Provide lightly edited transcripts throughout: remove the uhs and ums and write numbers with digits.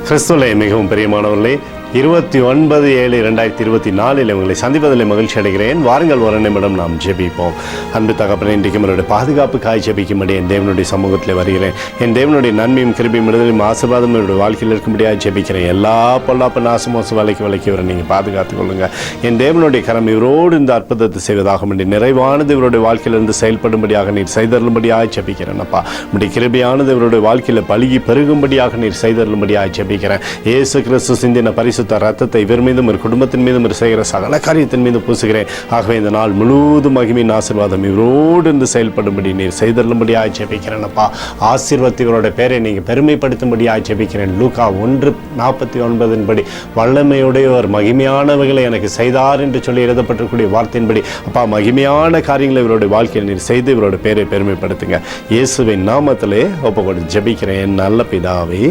கிறிஸ்துவிலே மிகவும் பிரியமானவர்களே, 29/7/2024 உங்களை சந்திப்பதில் மகிழ்ச்சி அடைகிறேன். வாருங்கள், ஒரு நிமிடம் நாம் ஜெபிப்போம். அன்பு தகப்பனே, இன்றைக்கு என்னுடைய பாதுகாப்புக்காய் ஜெபிக்கும்படி என் தேவனுடைய சமூகத்தில் வருகிறேன். என் தேவனுடைய நன்மையும் கிருபையும் விடுதலையும் ஆசீர்வாதம் என்னுடைய வாழ்க்கையில் இருக்கும்படியாக ஜெபிக்கிறேன். எல்லா பொல்லாப்பு நாசமோசம் விலைக்கு வர நீங்கள் பாதுகாத்துக் கொள்ளுங்கள். என் தேவனுடைய கரம் இவரோடு இந்த அற்புதத்தை செய்வதாக வேண்டி நிறைவானது இவருடைய வாழ்க்கையிலிருந்து செயல்படும்படியாக நீர் செய்தருளும்படியாக ஜெபிக்கிறேன். அப்பா, உடைய கிருபையானது இவருடைய வாழ்க்கையில் பழுகி பெருகும்படியாக நீர் செய்தருளும்படியாக ஜெபிக்கிறேன். இயேசு கிறிஸ்து சிந்தின பரிசுத்த ரத்தத்தை இவர் மீதும் ஒரு குடும்பத்தின் மீதும் செய்கிற சகல காரியத்தின் மீது பூசுகிறேன். ஆகவே இந்த நாள் முழுவதும் மகிமையின் ஆசீர்வாதம் இவரோடு இருந்து செயல்படும்படி நீர் செய்தருளும்படியாக ஜெபிக்கிறேன். அப்பா, ஆசீர்வதித்து இவருடைய பேரை நீங்கள் பெருமைப்படுத்தும்படியாக ஜெபிக்கிறேன். லூக்கா 1:49 படி வல்லமையுடைய ஒரு மகிமையானவைகளை எனக்கு செய்தார் என்று சொல்லி எழுதப்பட்டிருக்கூடிய வார்த்தையின்படி அப்பா, மகிமையான காரியங்களை இவருடைய வாழ்க்கையில் நீர் செய்து இவருடைய பேரை பெருமைப்படுத்துங்க. இயேசுவின் நாமத்திலே ஒப்புக்கொண்டு ஜெபிக்கிறேன் நல்ல பிதாவே,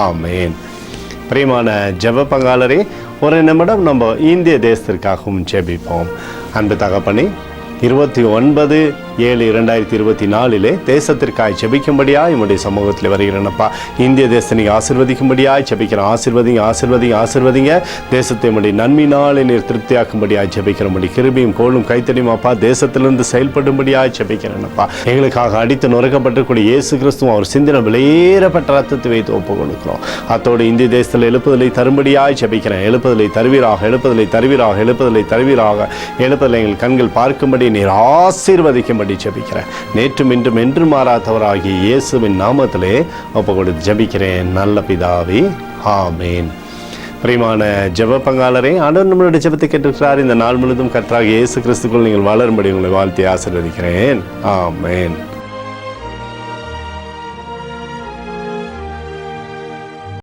ஆமேன். பிரியமான ஜெப பங்காளரே, ஒரு நிமிடம் நம்ம இந்திய தேசத்திற்காகவும் ஜெபிப்போம். அன்பு தகப்பனே, 29/7/2024 தேசத்திற்காக ஜெபிக்கும்படியாக என்னுடைய சமூகத்தில் வருகிறேனப்பா. இந்திய தேசத்தை நீங்கள் ஆசீர்வதிக்கும்படியாக ஜெபிக்கிறேன். ஆசீர்வதிங்க தேசத்தை நம்முடைய நன்மையினாலே நீர் திருப்தியாக்கும்படியாக ஜெபிக்கிறபடி கிருபையும் கோலும் கைத்தடியும் அப்பா தேசத்திலிருந்து செயல்படும்படியாக ஜெபிக்கிறேனப்பா. எங்களுக்காக அடித்து நுரைக்கப்பட்டிருக்கூடிய இயேசு கிறிஸ்துவும் அவர் சிந்தின விலையேறப்பட்ட ரத்தத்தை வைத்து ஒப்பு கொடுக்கிறோம். அத்தோடு இந்திய தேசத்தில் எழுப்புதலை தரும்படியாக ஜெபிக்கிறேன். எழுப்புதலை தருவீராக எங்கள் கண்கள் பார்க்கும்படி நீர் ஆசீர்வதிக்கும்படி ஜெபிக்கிறேன். நேற்றும் இன்றும் என்று மாறாதவராகிய இயேசுவின் நாமத்திலே ஒப்பு கொடுத்து ஜெபிக்கிறேன் நல்ல பிதாவே, ஆமேன். பிரியமான ஜெப பங்காளரே, ஆண்டவர் நம்மளுடைய ஜெபத்தை கேட்டிருக்கிறார். இந்த நாள் முழுவதும் கர்த்தராகிய இயேசு கிறிஸ்துக்குள் நீங்கள் வளரும்படி உங்களை வாழ்த்தி ஆசீர்வதிக்கிறேன். ஆமேன்.